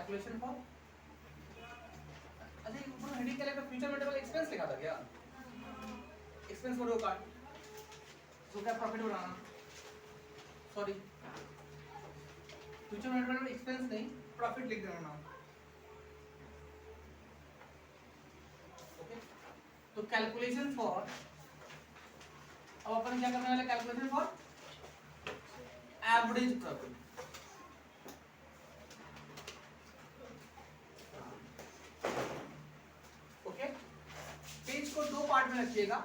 Calculation for, अच्छा ये ऊपर हेडिंग क्या लिखा, फ्यूचर मेटेबल एक्सपेंस लिखा था क्या, एक्सपेंस को काट, तो क्या प्रॉफिट बनाना, सॉरी फ्यूचर मेटेबल एक्सपेंस नहीं प्रॉफिट लिख देना नाम, ओके। तो कैलकुलेशन फॉर, अब अपन क्या करने वाले, calculation for average profit, okay. Page को दो पार्ट में रखिएगा,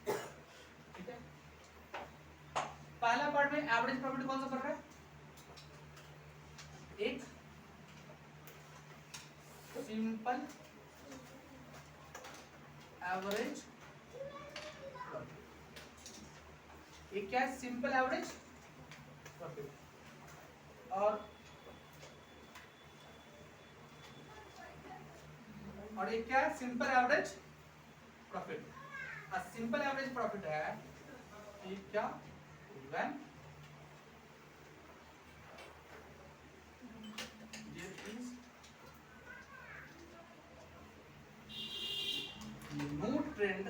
ठीक है। पहला पार्ट में एवरेज प्रॉफिट कौन सा पढ़ रहा है, एक सिंपल एवरेज प्रॉफिट, एक क्या है, सिंपल एवरेज प्रॉफिट, और एक क्या है, simple average profit. Simple average profit है ये क्या, when there is no trend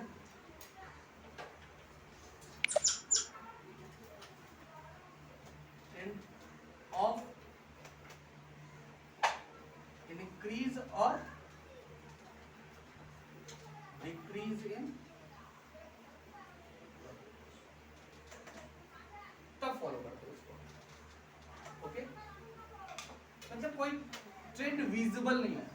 of increase or decrease in, तब फॉलो करते हो इसको, ओके। मतलब कोई ट्रेंड विजिबल नहीं है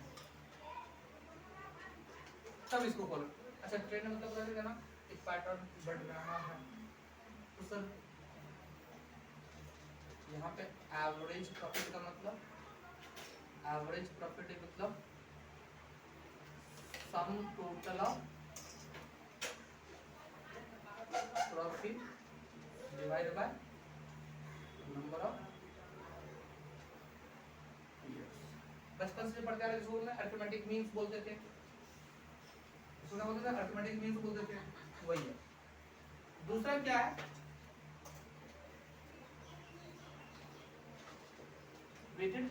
तब इसको फॉलो, अच्छा ट्रेंड मतलब क्या है ना, एक पैटर्न बढ़ रहा है, तो सर यहाँ पे एवरेज प्रॉफिट का मतलब, एवरेज प्रॉफिट मतलब सम total of profit divide by number of years. बचपन से पढ़ते आ रहे स्कूल में अरिथमेटिक मीन्स बोलते थे, सुना बोलते थे अरिथमेटिक मीन्स बोलते थे, वही है। दूसरा क्या है, वेटेड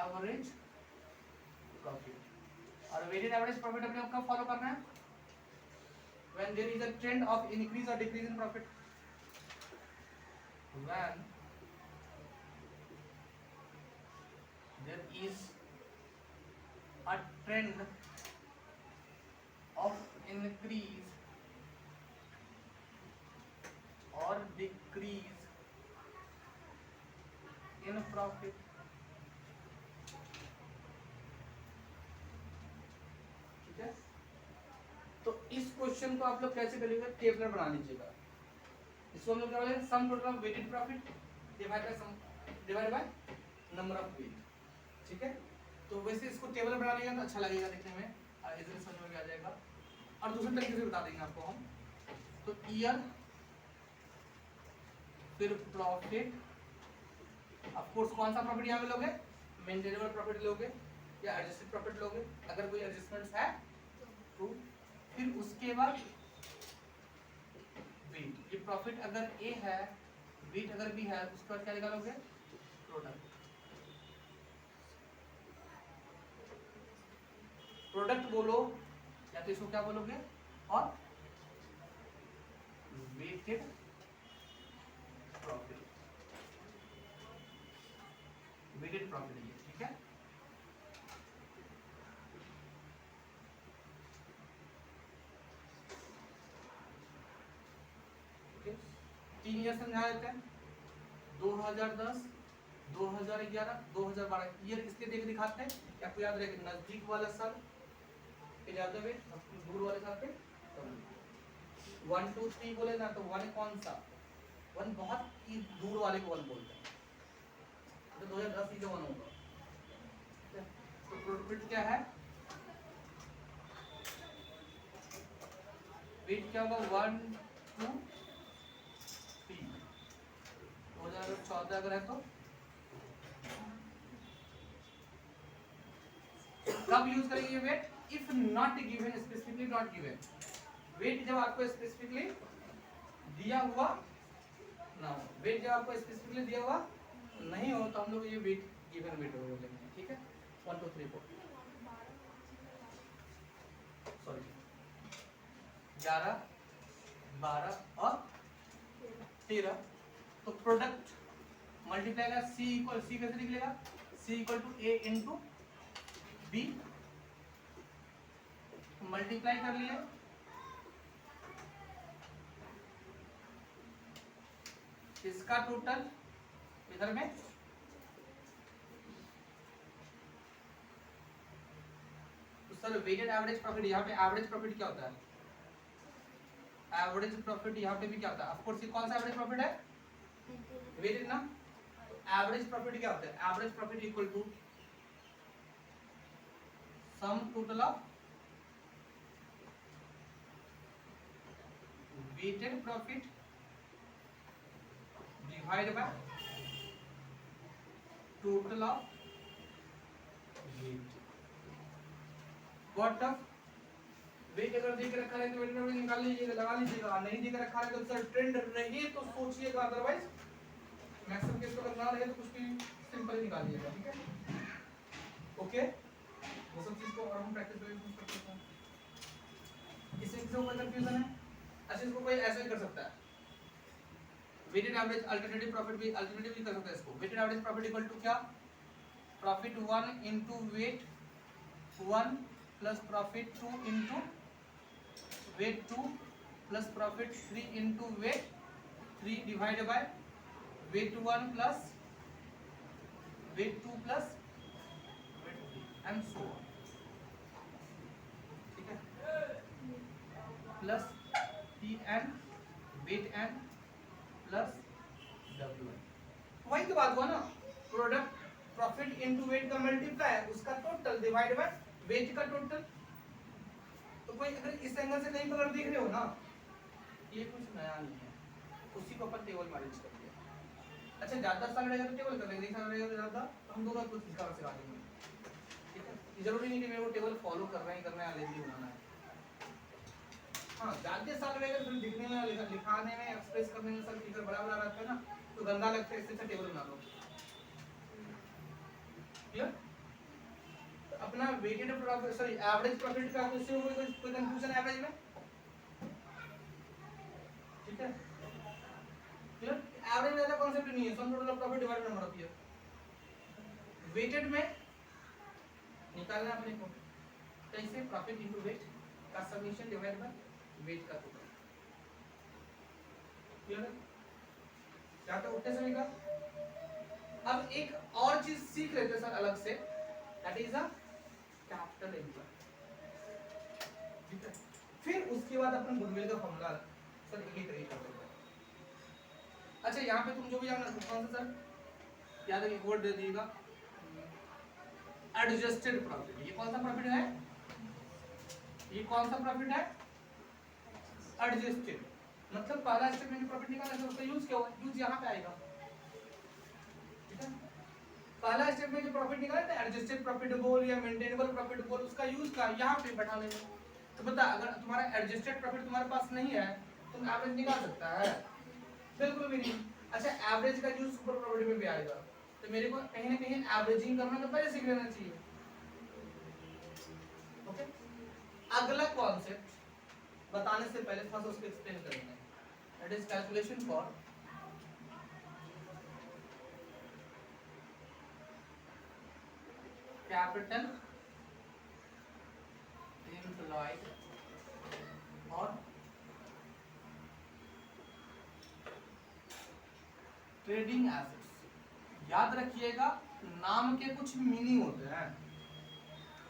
एवरेज प्रॉफिट, और वेटेड एवरेज प्रॉफिट अपने आप कब फॉलो करना है, when there is a trend of increase or decrease in profit, when there is a trend of increase or decrease in profit, ठीक है। तो इस क्वेश्चन को आप लोग कैसे करेंगे, टेबलर बना लीजिएगा, इसको हम लोग क्या बोलेंगे, sum total of weighted profit divide by number of weight, ठीक है। तो वैसे इसको टेबल बना लेंगे तो अच्छा लगेगा देखने में, इजीली समझ में आ जाएगा। और दूसरे तरीके से बता देंगे आपको हम, तो ईयर फिर प्रॉफिट, ऑफ कोर्स कौन सा प्रॉफिट यहाँ पे लोगे, मेंटेनेबल प्रॉफिट लोगे या एडजस्टेड प्रॉफिट लोगे, अगर कोई एडजस्टमेंट्स है तो, फिर उसके बाद वेट, ये प्रॉफिट अगर ए है, वेट अगर बी है, उसके बाद क्या निकालोगे, प्रोडक्ट, प्रोडक्ट बोलो या तो इसको क्या बोलोगे, और वेटेड प्रॉफिट, वेटेड प्रॉफिट ये, ठीक है। तीन ईयर समझा देते हैं, 2010, 2011, 2012 ईयर इसके देख दिखाते हैं, आपको याद रहे नजदीक वाला साल पे ज्यादा वेट, दूर वाले साल पे 1 2 3 बोले ना, तो वन कौन सा, वन बहुत ही दूर वाले को वन बोलते हैं, तो 2010 ही का वन होगा, तो प्रॉफिट क्या है, वेट क्या होगा, 1 2 3, 2014 अगर है तो कब यूज करेंगे weight, if not given, specifically not given, weight जब आपको स्पेसिफिकली दिया हुआ ना हो। वेट जब आपको स्पेसिफिकली दिया हुआ नहीं हो तो हम लोग ये वेट गिवन वेट हो लेंगे, ठीक है। 1 2 3 4 सॉरी 11 12 और 13। तो प्रोडक्ट मल्टीप्लाई का सी इक्वल, सी कैसे निकलेगा, C equal to A into B, multiply कर लिए इसका टोटल इधर में, तो सर वेटेड एवरेज प्रॉफिट, यहाँ पे एवरेज प्रॉफिट क्या होता है, एवरेज प्रॉफिट यहाँ पे भी क्या होता है, ऑफ कोर्स ये कौन सा एवरेज प्रॉफिट है, वेटेड ना। तो एवरेज प्रॉफिट क्या होता है, average profit equal to sum total of weighted profit divide by total of weight. What of weight अगर देख रखा है तो वेट में निकाल लीजिएगा, लगा लीजिएगा, नहीं देख रखा है तो सर ट्रेंड रहे तो सोचिएगा, अदरवाइज मैक्सिमम केस को ना रहे तो कुछ भी सिंपल निकाल लीजिएगा, ठीक है। ओके, वो सब चीज को और हम प्रैक्टिस में यूज कर सकते हैं। इसमें कोई कंफ्यूजन है? अच्छा, इसको कोई ऐसा ही कर सकता है, वेटेड एवरेज अल्टरनेटिव प्रॉफिट भी अल्टरनेटिवली कर सकता है इसको। Weighted average profit equal to क्या, profit 1 into weight 1 plus profit 2 into weight 2 plus profit 3 into weight 3 divided by weight 1 plus weight 2 plus weight 3 and so on, ठीक है। Plus T N weight N plus W N, वही तो बात हुआ ना, product profit into weight का multiply उसका total divide by weight का टोटल। तो कोई अगर इस एंगल से कहीं पर देख रहे हो ना, ये कुछ नया नहीं है, उसी को अपन टेबल में अरेंज कर दिया। अच्छा, ज्यादा साल रहेगा तो टेबल कर लेंगे, नहीं साल रहेगा तो ज्यादा तो हम दोनों कुछ हिसाब से आ जाएंगे, ठीक है। जरूरी नहीं कि मेरे को टेबल फॉलो करना ही करना है, अलग ही बनाना है। हाँ, ज्यादा साल रहेगा तो दिखने में, लिखाने में, एक्सप्रेस करने में सब फिगर बड़ा बड़ा रहता है ना, तो गंदा लगता है, इससे अच्छा टेबल बना लो, क्लियर। तो अपना weighted profit, sorry average profit का क्वेश्चन, कोई कंफ्यूजन एवरेज में, ठीक है, क्लियर। एवरेज में ऐसा कॉन्सेप्ट नहीं है, sum total of profit divided number of year. Weighted में निकालना अपने को कैसे, प्रॉफिट इनटू वेट का समेशन डिवाइड बाय वेट का टोटल, क्लियर है, क्या तो उठते समय का। अब एक और चीज सीख लेते हैं सर अलग से, that is a capital employ, ठीक है। फिर उसके बाद अपन गुडविल का फॉर्मूला सर एक ही तरीके कर देते हैं। अच्छा, यहाँ पे तुम जो भी जानना कौन सा सर याद है, एक वर्ड दे दीजिएगा, एडजस्टेड प्रॉफिट। ये कौन सा प्रॉफिट है, ये कौन सा प्रॉफिट है, एडजस्टेड। मतलब पहला स्टेटमेंट में प्रॉफिट निकालना है, उसका यूज क्या होगा, यूज यहाँ पे आएगा, ठीक है। पहला स्टेटमेंट जो प्रॉफिट निकाला था एडजस्टेड प्रॉफिट बोल या मेंटेनेबल प्रॉफिट बोल, उसका यूज का यहाँ पे बैठाने में। तो बता, अगर तुम्हारा एडजस्टेड प्रॉफिट तुम्हारे पास नहीं है, तुम एवरेज निकाल सकता है, बिल्कुल भी नहीं। अच्छा, एवरेज का यूज सुपर प्रॉफिट में भी आएगा, तो मेरे को कहीं ना कहीं एवरेजिंग करना तो पहले सीख लेना चाहिए, ओके। अगला कॉन्सेप्ट बताने से पहले थोड़ा सा उसको एक्सप्लेन करेंगे, that is calculation for capital employed और ट्रेडिंग एसेट्स। याद रखिएगा, नाम के कुछ मीनिंग होते हैं,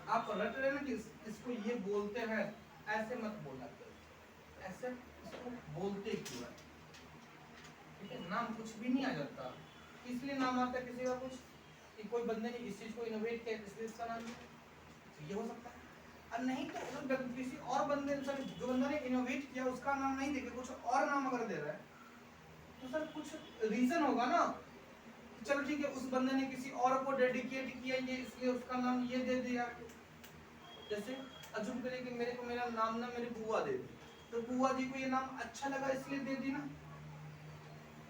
आप रट रहे ना कि इसको ये बोलते हैं, ऐसे मत बोलना, ऐसे इसको बोलते क्यों है, ठीक है। नाम कुछ भी नहीं आ जाता, इसलिए नाम आता है किसी का कुछ, कि कोई बंदे ने इस चीज को इनोवेट किया इसलिए इसका नाम ये हो सकता है, और नहीं तो अगर किसी और बंदे, सर जो बंदा ने इनोवेट किया उसका नाम नहीं देके कुछ और नाम अगर दे रहा है तो सर कुछ रीजन होगा ना, चलो ठीक है, उस बंदे ने किसी और को डेडिकेट किया ये इसलिए उसका नाम ये दे दिया। जैसे अजूम करिए कि मेरे को मेरा नाम ना मेरी बुआ दे दी, तो बुआ जी को ये नाम अच्छा लगा इसलिए दे दी ना।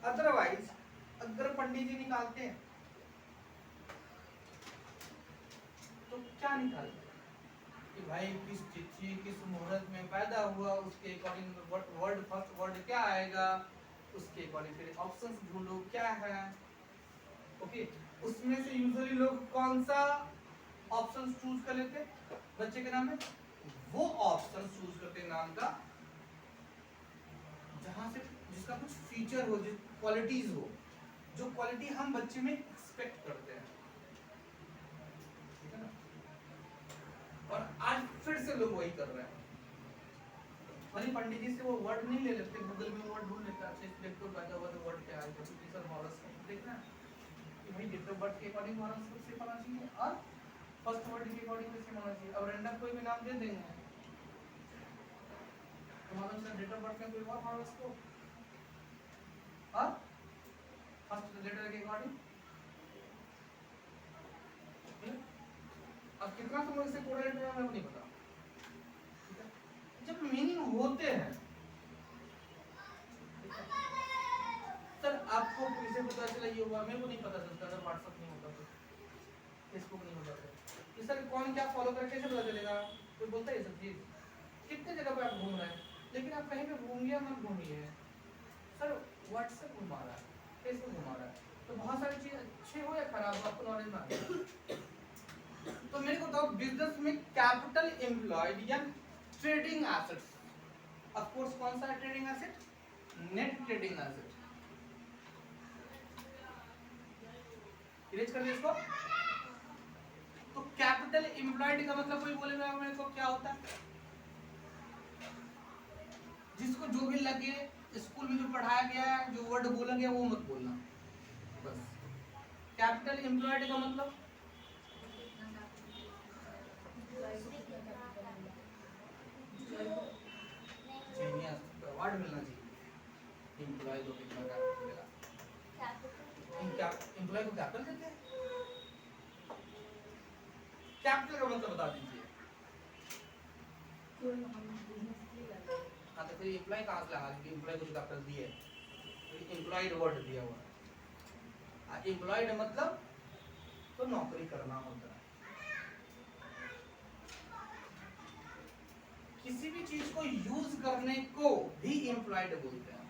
अदरवाइज अगर पंडित जी निकालते हैं तो क्या निकालते हैं कि भाई किस तिथि किस मुहूर्त में पैदा हुआ, उसके अकॉर्डिंग वर्ड फर्स्ट वर्ड क्या आएगा, उसके अकॉर्डिंग फिर ऑप्शंस ढूंढो क्या है। ओके, उसमें से यूजुअली लोग कौन सा ऑप्शन चूज कर लेते हैं बच्चे के नाम में? वो ऑप्शन चूज करते हैं नाम का जहां से जिसका कुछ फीचर हो, जिस क्वालिटीज हो, जो क्वालिटी हम बच्चे में एक्सपेक्ट करते हैं, ठीक है ना। और आज फिर से लोग वही कर रहे हैं, भले पंडित जी से वो वर्ड नहीं ले लेते, गूगल में वर्ड ढूंढ लेते हैं, अच्छे से देखो पैदा हुआ तो वर्ड क्या है, जैसे सर हॉरोस्कोप देखना कि भाई डेट ऑफ बर्थ के अकॉर्डिंग हॉरोस्कोप से पता चाहिए और फर्स्ट वर्ड के अकॉर्डिंग कैसे होना चाहिए। अब रैंडम कोई भी नाम दे देंगे तो मालूम सर डेट ऑफ बर्थ में कोई और हॉरोस्कोप और फर्स्ट लेटर के अकॉर्डिंग, अब कितना समय से कोरिलेट है हमें नहीं पता। जब मीनिंग होते हैं सर, आपको कैसे पता चला ये हुआ, मेरे को नहीं पता चलता, अगर व्हाट्सएप नहीं होता तो, फेसबुक नहीं होता तो ये सर कौन क्या फॉलो करे कैसे पता चलेगा? कोई बोलता है ये सब चीज? कितने जगह पे आप घूम रहे हैं, लेकिन आप कहीं पे घूमिए मत घूमिए, सर व्हाट्सएप घुमा रहा है, फेसबुक घुमा रहा है, तो बहुत सारी चीज अच्छे हो या खराब हो आपको नॉलेज में आ जाए। तो मेरे को बताओ बिजनेस में कैपिटल एम्प्लॉयड या ट्रेडिंग एसेट्स, ऑफ कोर्स कौन सा है trading asset? Net trading asset. Erase कर दे इसको। तो कैपिटल एम्प्लॉयड का मतलब कोई बोलेगा मेरे को क्या होता है? जिसको जो भी लगे, स्कूल में जो पढ़ाया गया है, जो वर्ड बोला गया वो मत बोलना बस। कैपिटल एम्प्लॉयड का मतलब अवार्ड मिलना चाहिए एम्प्लॉय को, कितना कैपिटल मिलेगा? एम्प्लॉय को कैपिटल देते हैं। कैपिटल का मतलब बता दीजिए। हाँ तो फिर एम्प्लॉय कहाँ से लगा कि एम्प्लॉय को जो कैपिटल दिए, एम्प्लॉयड वर्ड दिया हुआ है। एम्प्लॉयड मतलब तो नौकरी करना होता है। किसी भी चीज को यूज करने को भी एम्प्लॉयड बोलते हैं।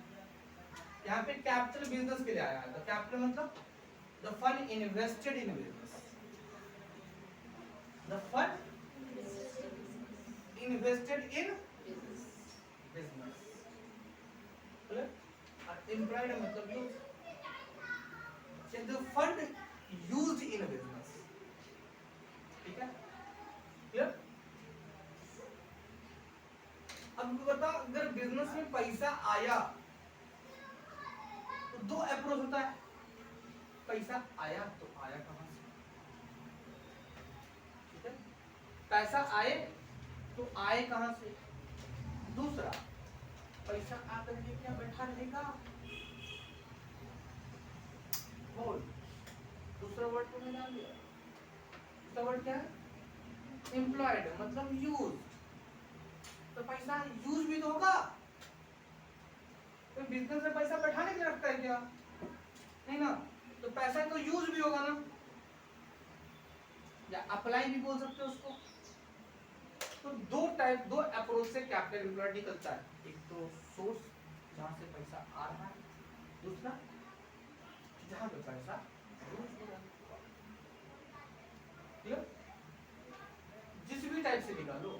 यहाँ पे कैपिटल बिजनेस के लिए आया है, तो कैपिटल मतलब the fund invested in business, the fund invested in business. और एम्प्लॉयड मतलब use, the fund used in business, ठीक है क्लियर? अब बता, अगर बिजनेस में पैसा आया तो दो अप्रोच होता है। पैसा आया तो आया कहां से, ठीक है? पैसा आए तो आए कहां से? दूसरा, पैसा आकर के क्या बैठा रहेगा? बोल, दूसरा वर्ड तो मैंने डाल दिया। दूसरा वर्ड क्या है? एम्प्लॉयड मतलब यूज। तो पैसा यूज भी तो होगा, तो बिजनेस में पैसा बैठाने के लिए रखता है क्या? नहीं ना, तो पैसा तो यूज भी होगा ना, या अप्लाई भी बोल सकते हो उसको। तो दो अप्रोच से कैपिटल एम्प्लॉयड निकलता है। एक तो सोर्स जहां से पैसा आ रहा है, दूसरा जहां पे पैसा यूज हो रहा है। क्लियर? जिस भी टाइप से निकालो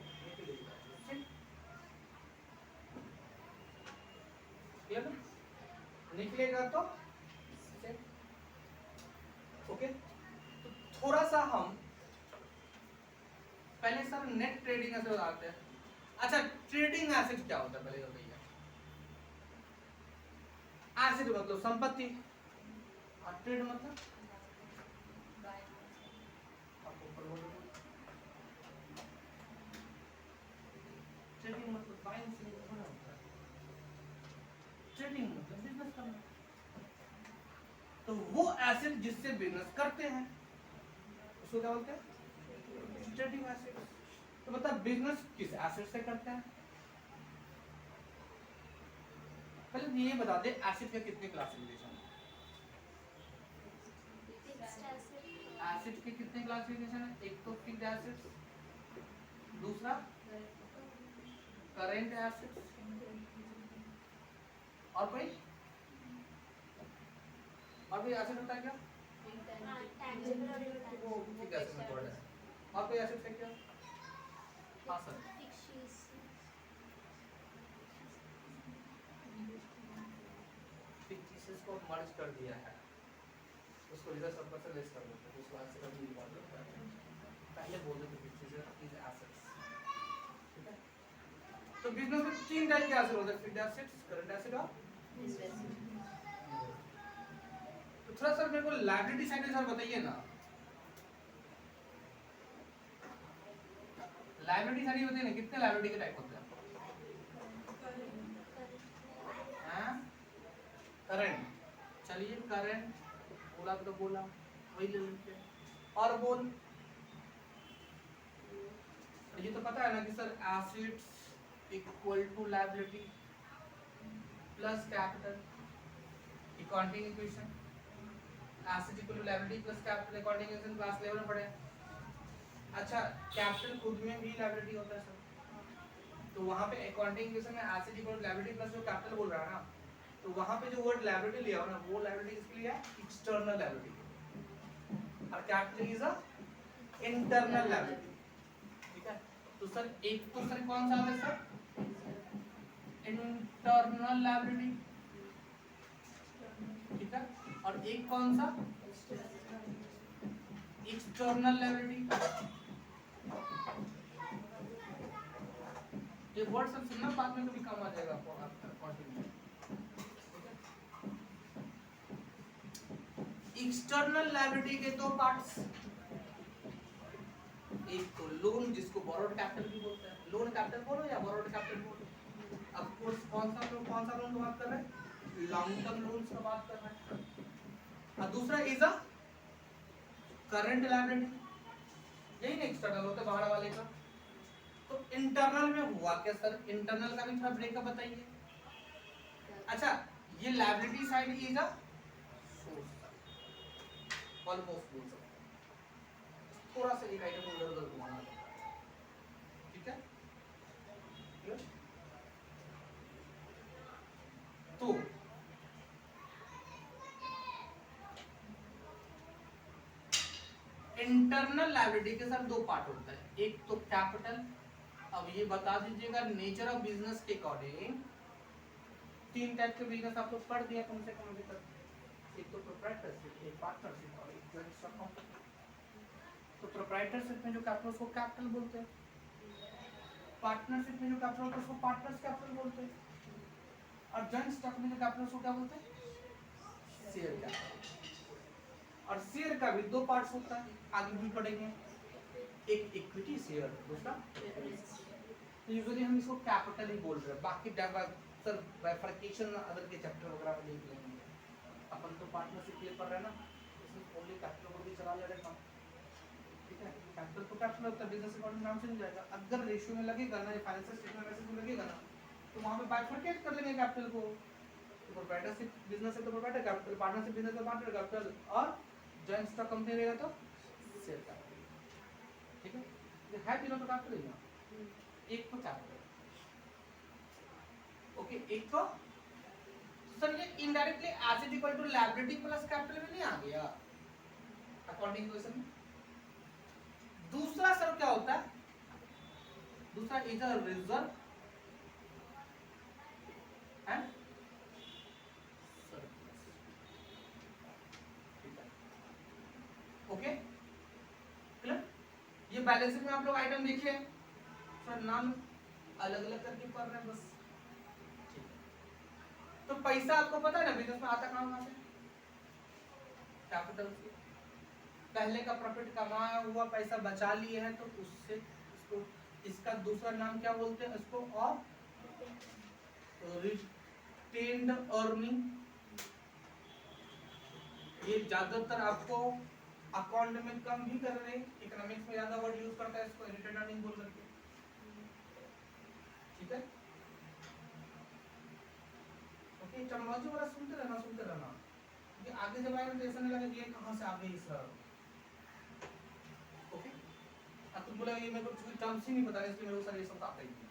निकलेगा तो ओके। तो थोड़ा सा हम पहले सर नेट ट्रेडिंग एसेट बताते हैं। अच्छा, ट्रेडिंग एसेट क्या होता है पहले बताइए। एसेट मतलब संपत्ति और ट्रेड मतलब ट्रेडिंग मतलब बाइंग सेलिंग थोड़ा होता है। ट्रेडिंग मतलब बिजनेस करना। तो वो एसेट जिससे बिजनेस करते हैं उसको क्या बोलते हैं? Trading asset. तो मतलब बिजनेस किस एसेट से करते हैं? पहले ये बता दे एसिड के कितने क्लासिफिकेशन है? एसिड के कितने क्लासिफिकेशन है? एक तो फिक्स्ड एसिड, दूसरा करेंट एसिड, और कोई एसिड होता है क्या? वो फिक्स्ड एसिड में वर्ड है। और कोई एसिड है क्या? हाँ सर, फिक्सिस को मर्ज कर दिया है, उसको इधर सब पर से लेस कर देते हैं, उसको ऐसे कभी इन्वॉल्व होता है। पहले बोल देते फिक्सिस इज एसिड्स, ठीक है? तो बिजनेस में तीन टाइप के एसिड होते हैं, फिक्स्ड एसिड्स, करंट एसिड और तो थोड़ा सर मेरे को लाइबिलिटी साइड सर बताइए ना, लाइबिलिटी साइड बताइए ना, कितने लाइबिलिटी के टाइप होते हैं? करंट, चलिए करंट बोला तो बोला, वही ले लेते हैं। और बोल, ये तो पता है ना कि sir assets equal to liability plus capital, accounting equation, asset equal to liability plus capital, accounting equation class level में पढ़े। अच्छा, कैपिटल खुद में भी लायबिलिटी होता है सर, तो वहां पे अकाउंटिंग इक्वेशन में asset equal to liability plus जो कैपिटल बोल रहा है ना, तो वहां पे जो वर्ड लायबिलिटी लिया हो ना, वो लायबिलिटी किसके लिए है? एक्सटर्नल लायबिलिटी, और capital is a internal liability, ठीक है? तो सर एक तो सर कौन सा है सर? इंटरनल लायबिलिटी, ठीक है? और एक कौन सा? External liability. ये वर्ड सब सुनना, बाद में कभी काम आ जाएगा आपको अकाउंटिंग में। एक्सटर्नल लायबिलिटी के दो पार्ट्स, एक तो लोन जिसको बोरोड कैपिटल भी बोलते हैं, लोन कैपिटल बोलो या बोरोड कैपिटल बोलो, ऑफ कोर्स कौन सा लोन की बात कर रहे हैं? लॉन्ग टर्म लोन्स की बात कर रहे हैं। और दूसरा इज अ करंट लायबिलिटी, यही ना एक्सटर्नल होता है बाहर वाले का। तो इंटरनल में हुआ क्या सर? इंटरनल का भी थोड़ा ब्रेकअप बताइए। अच्छा, ये liability side is a source, almost बोल सकते, थोड़ा सा एक आइटम उधर उधर घुमाना, ठीक है? तो इंटरनल लायबिलिटी के सर दो पार्ट होता है, एक तो कैपिटल। अब ये बता दीजिएगा नेचर ऑफ बिजनेस के अकॉर्डिंग, तीन टाइप के बिजनेस आप लोग पढ़ दिया कम से कम अभी तक, एक तो प्रोप्राइटरशिप, एक पार्टनरशिप और एक जॉइंट स्टॉक कंपनी। तो प्रोप्राइटरशिप में जो कैपिटल उसको कैपिटल बोलते हैं, पार्टनरशिप में जो कैपिटल उसको पार्टनर्स कैपिटल बोलते हैं, और जॉइंट स्टॉक में जो कैपिटल उसको क्या बोलते हैं? Share capital. और शेयर का भी दो पार्ट्स होता है, आगे भी पढ़ेंगे, एक इक्विटी शेयर, दूसरा यूजुअली हम इसको कैपिटल ही बोल रहे हैं, बाकी सर बाइफरकेशन अदर के चैप्टर वगैरह में देख लेंगे। अपन तो पार्टनरशिप क्लियर कर रहे हैं ना, इसमें ओनली कैपिटल को भी चला ले रहे हैं, ठीक है? कैपिटल तो कैपिटल होता है, बिजनेस अकाउंट नाम से नहीं जाएगा। अगर रेशियो में लगेगा ना, फाइनेंशियल स्टेटमेंट में लगेगा ना, तो वहां पे बाइफरकेट कर लेंगे कैपिटल को। तो प्रोप्राइटरशिप बिजनेस है तो प्रोप्राइटर कैपिटल, पार्टनरशिप बिजनेस है पार्टनर कैपिटल, और जॉइंट स्टॉक कंपनी रहेगा तो शेयर कैपिटल, ठीक है? ये है तीनों तो कैपिटल ही ना, एक तो कैपिटल, ओके, एक तो सर ये indirectly asset equal to liability plus capital में नहीं आ गया अकाउंटिंग इक्वेशन में। दूसरा सर क्या होता है? दूसरा is a reserve and surplus, ठीक है? Okay, clear? ये बैलेंस शीट में आप लोग आइटम देखिए, सर नाम अलग अलग करके पढ़ रहे हैं बस, ठीक है? तो पैसा आपको पता है ना बिजनेस में आता कहां से? कैपिटल से। पहले का प्रॉफिट कमाया हुआ पैसा बचा लिए हैं तो उससे इसको, इसका दूसरा नाम क्या बोलते हैं इसको? और रिटेन्ड अर्निंग। ये ज्यादातर आपको अकाउंट में कम भी कर रहे हैं, इकोनॉमिक्स में ज्यादा वर्ड यूज करता है इसको, रिटेन्ड अर्निंग बोल करके, ठीक है? ये टर्मिनोलॉजी वाला सुनते रहना कि आगे जब आएगा तो ऐसा नहीं लगेगा कि ये कहाँ से आ गई सर। ओके, अब तुम बोला ये मेरे को कोई टर्म्स ही नहीं पता इसलिए मेरे को सर ये सब आता ही नहीं।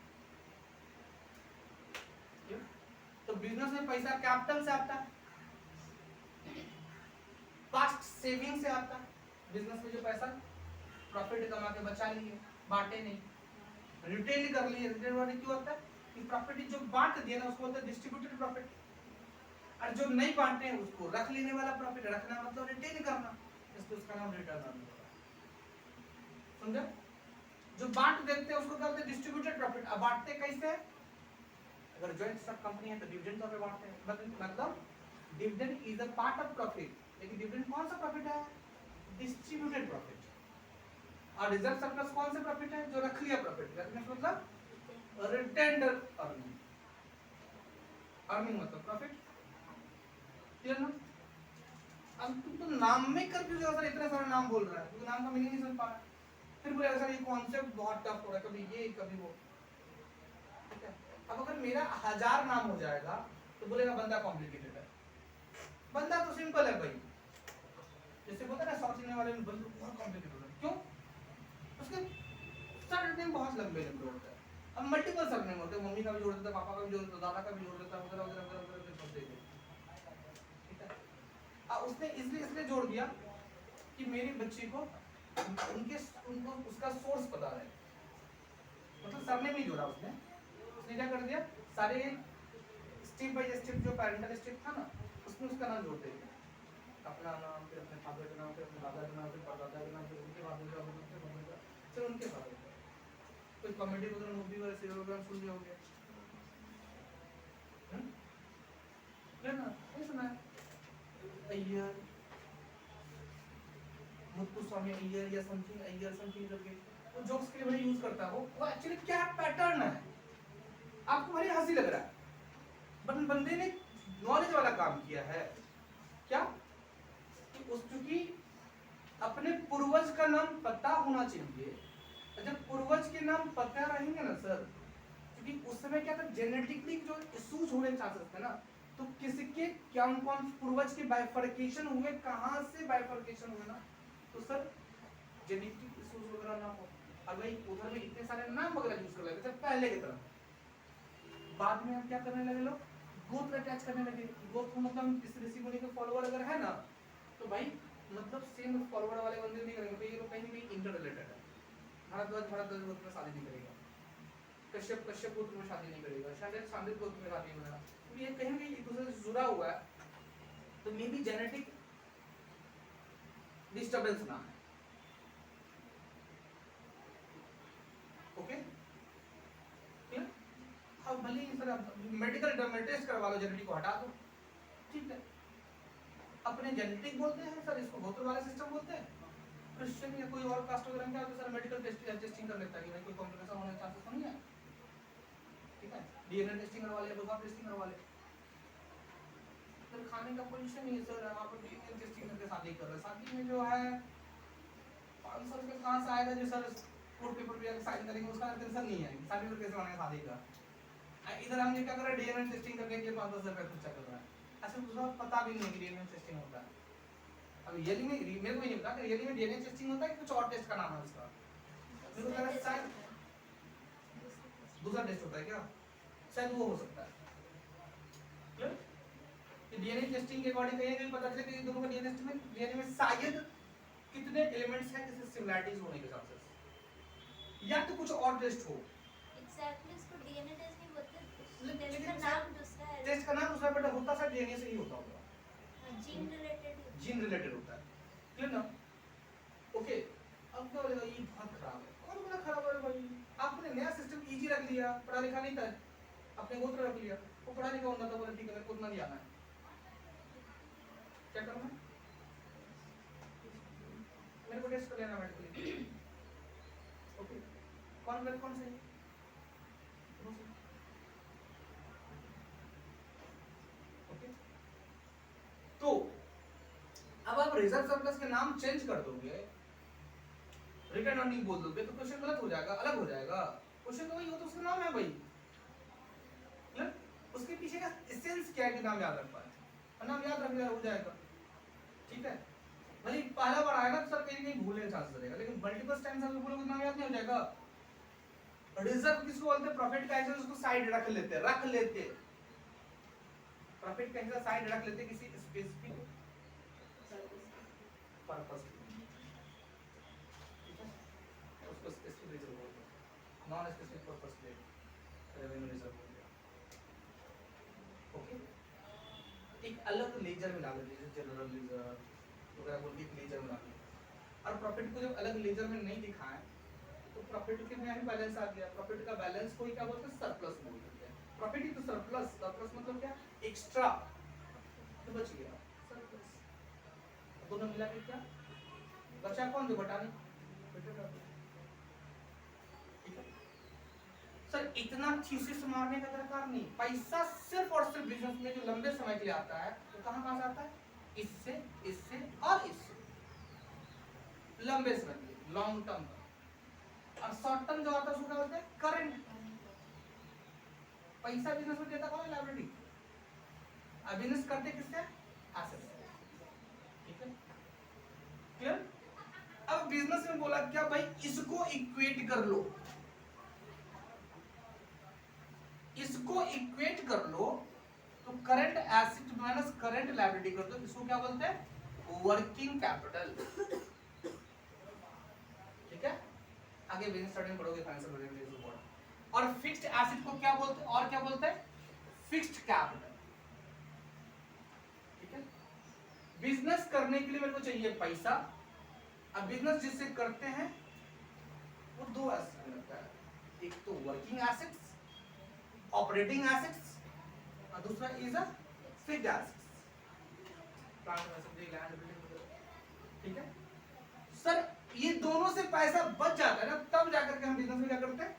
तो बिजनेस में पैसा कैपिटल से आता है, पास्ट सेविंग से आता है। बिजनेस में जो पैसा प्रॉफिट कमा के बचा लिए, बांटे नहीं, रिटेन कर लिए। रिटेन वाले क्यों होता है कि प्रॉपर्टी जो बांट दिया ना उसको होता है डिस्ट्रीब्यूटेड प्रॉफिट, और जो नहीं बांटे हैं उसको रख लेने वाला प्रॉफिट। रखना मतलब रिटेन करना, इसलिए उसका नाम रिटर्न अर्निंग होता है। समझा? जो बांट देते हैं उसको कहते हैं डिस्ट्रीब्यूटेड प्रॉफिट। अब बांटते कैसे? अगर जॉइंट स्टॉक कंपनी है तो डिविडेंड तौर पे बांटते हैं, मतलब dividend is a part of profit. लेकिन डिविडेंड कौन सा प्रॉफिट है? Distributed profit. और रिजर्व सरप्लस कौन सा प्रॉफिट है? जो रख लिया प्रॉफिट। रखने मतलब रिटेन्ड अर्निंग। अर्निंग मतलब प्रॉफिट। क्लियर ना? अब तुम तो नाम में कंफ्यूज हो सर, इतने सारे नाम बोल रहा है, तो नाम का मीनिंग नहीं समझ पा रहा। फिर बोलेगा सर ये कॉन्सेप्ट बहुत टफ हो रहा है, कभी ये कभी वो। ठीक है, अब अगर मेरा 1000 नाम हो जाएगा तो बोलेगा बंदा कॉम्प्लिकेटेड है। बंदा तो सिंपल है भाई, जैसे बोलते हैं ना शॉर्ट सीखने वाले में बंदा बहुत कॉम्प्लिकेटेड है। क्यों? उसके सरनेम बहुत लंबे लंबे होते हैं। अब मल्टीपल सरनेम होते हैं, मम्मी का भी जोड़ देता है, पापा का भी जोड़ देता है, दादा का भी जोड़ देता है, वगैरह वगैरह वगैरह सब दे देते। ठीक है, अब उसने इसलिए जोड़ दिया कि मेरी बच्ची को उनको उसका सोर्स पता है, मतलब सरनेम ही जोड़ा उसने। उसने क्या कर दिया, सारे स्टेप बाय स्टेप जो पैरेंटल स्टेप था ना उसमें उसका नाम जोड़ते गए। अपना नाम, फिर अपने फादर का नाम, फिर अपने दादा का नाम, फिर परदादा का नाम, फिर उनके फादर का, फिर उनके फादर का। कोई कॉमेडी वगैरह मूवी वगैरह सीरियल वगैरह सुन लिया होंगे, ना? नहीं सुना है? अय्यर, मुत्तुस्वामी अय्यर या समथिंग करके वो जोक्स के लिए बड़े यूज करता है। वो एक्चुअली क्या पैटर्न है, आपको बड़ी हंसी लग रहा है, बट बंदे ने नॉलेज वाला काम किया है। क्या कि उस चूंकि अपने पूर्वज का नाम पता होना चाहिए। जब पूर्वज के नाम पता रहेंगे ना सर, क्योंकि उस समय क्या था, जेनेटिकली जो इश्यूज होने के चांसेस थे ना, तो किसके क्या कौन पूर्वज के बाइफर्केशन हुए, कहां से बाइफर्केशन हुए ना, तो सर जेनेटिक इश्यूज वगैरह ना हो। अब भाई उधर में इतने सारे नाम वगैरह यूज कर लेते थे पहले की तरह। बाद में हम क्या करने लगे, लोग गोत्र अटैच करने लगे। गोत्र मतलब इस ऋषि मुनि के फॉलोअर अगर है ना, तो भाई मतलब सेम फॉलोअर वाले बंदे नहीं करेंगे, तो ये लोग कहीं ना कहीं इंटर रिलेटेड है। भारद्वाज गोत्र में शादी नहीं करेगा, कश्यप गोत्र में शादी नहीं करेगा, शांडिल्य गोत्र में शादी नहीं करेगा, तो ये कहीं ना कहीं एक दूसरे से जुड़ा हुआ है। तो मे बी जेनेटिक डिस्टर्बेंस ना है। Okay, clear? अब भले ही सर मेडिकल टेस्ट करवा लो, जेनेटिक को हटा दो, ठीक है। अपने जेनेटिक बोलते हैं सर, इसको गोत्र वाला सिस्टम बोलते हैं। क्रिश्चियन या कोई और कास्ट वगैरह क्या होता है सर, मेडिकल टेस्टिंग कर लेता है कि भाई कोई कॉम्प्लिकेशन होने के चांसेस नहीं है। ठीक है, डीएनए टेस्टिंग करवा ले, ब्लड टेस्टिंग करवा ले। सर खाने का पोजीशन ही सर, आप डीएनए टेस्टिंग करके शादी कर रहे हैं, शादी में जो है 500 रुपये कहाँ से आएगा जो सर कोर्ट पेपर पे साइन करेंगे, उसका टेंशन नहीं है, शादी में कैसे बनेगा शादी का। इधर हमने क्या करा, डीएनए टेस्टिंग करने के लिए 5-10 रुपये खर्चा कर रहा है। ऐसे दूसरा पता भी नहीं कि डीएनए टेस्टिंग होता है। अब रियली में मेरे को नहीं पता कि रियली में डीएनए टेस्टिंग होता है कि कुछ और टेस्ट का नाम है उसका। मेरे को लगा शायद दूसरा टेस्ट होता है क्या, शायद वो हो सकता है। क्लियर? कि डीएनए टेस्टिंग के अकॉर्डिंग कहीं पता चले कि दोनों का डीएनए में शायद कितने एलिमेंट्स हैं जिससे सिमिलरिटीज होने के चांसेस, या तो कुछ और टेस्ट हो। एग्जैक्टली इसको डीएनए टेस्ट नहीं बोलते, लेकिन टेस्ट का नाम दूसरा है। टेस्ट का नाम दूसरा, बट होता शायद डीएनए से ही होता होगा, जीन रिलेटेड होता है। क्लियर ना? ओके, अब क्या बोलेगा ये बहुत खराब है। कौन बोला खराब है भाई? आपने नया सिस्टम इजी रख लिया, पढ़ा लिखा नहीं था, अपने गोत्र रख लिया, वो पढ़ा लिखा होता तो बोले ठीक है मेरे को उतना नहीं आना है, क्या करना है, मेरे को टेस्ट कर लेना मेडिकली। ओके, कौन गलत कौन सही? ओके, तो अब आप रिजर्व सरप्लस के नाम चेंज कर दोगे, रिटर्न अर्निंग बोल दोगे, तो क्वेश्चन गलत हो जाएगा, अलग हो जाएगा। क्वेश्चन तो वही हो, तो उसका नाम है भाई। उसके पीछे का एसेंस क्या है कि नाम याद रख पाए, और नाम याद रख लिया हो जाएगा, ठीक है। भले पहला बार आया ना तो सर कहीं कहीं भूलने का चांस रहेगा, लेकिन मल्टीपल टाइम्स अगर बोलोगे तो नाम याद नहीं हो जाएगा। रिजर्व किसको बोलते हैं? प्रॉफिट का हिस्सा उसको साइड रख लेते, प्रॉफिट का हिस्सा साइड रख लेते किसी स्पेसिफिक पर्पस के लिए, ठीक है, उसको स्पेसिफिक रिजर्व बोलते हैं, नॉन स्पेसिफिक पर्पस के लिए रेवेन्यू रिजर्व बोलते हैं। ओके, एक अलग लेजर में डाल देते हैं, जनरल लेजर वगैरह बोल के एक लेजर में डाल देते हैं। और प्रॉफिट को जब अलग लेजर में नहीं दिखाएं तो प्रॉफिट के में ही बैलेंस आ गया, प्रॉफिट का बैलेंस को ही क्या बोलते हैं? सरप्लस बोलते हैं। प्रॉफिट ही तो सरप्लस, सरप्लस मतलब क्या? एक्स्ट्रा, तो बच गया सरप्लस, दोनों मिला के क्या बचा? कौन जो घटाने, ठीक है। सर इतना थीसिस मारने का दरकार नहीं, पैसा सिर्फ और सिर्फ बिजनेस में जो लंबे समय के लिए आता है तो कहां से आता है? इससे, इससे और इससे, लंबे समय के लिए, लॉन्ग टर्म का। और शॉर्ट टर्म जो आता है उसको क्या बोलते हैं? करंट। पैसा बिजनेस में देता कौन है? लायबिलिटी। अब बिजनेस करते किससे? एसेट से, ठीक है, क्लियर। अब बिजनेस में बोला क्या भाई, इसको इक्वेट कर लो, इसको इक्वेट कर लो, तो current asset minus current liability कर दो, इसको क्या बोलते हैं? वर्किंग कैपिटल, ठीक है। आगे बिजनेस स्टडी में पढ़ोगे फाइनेंशियल रिलेशनशिप बोर्ड। और फिक्स्ड एसेट को क्या बोलते हैं? और क्या बोलते हैं? फिक्स्ड कैपिटल, ठीक है। बिजनेस करने के लिए मेरे को चाहिए पैसा। अब बिजनेस जिससे करते हैं वो दो एसेट लगता है, एक तो वर्किंग एसेट्स, ऑपरेटिंग एसेट्स, और दूसरा is a fixed assets, plant machinery, land, building, ठीक है। सर ये दोनों से पैसा बच जाता है ना, तब जाकर के हम बिजनेस में क्या करते हैं?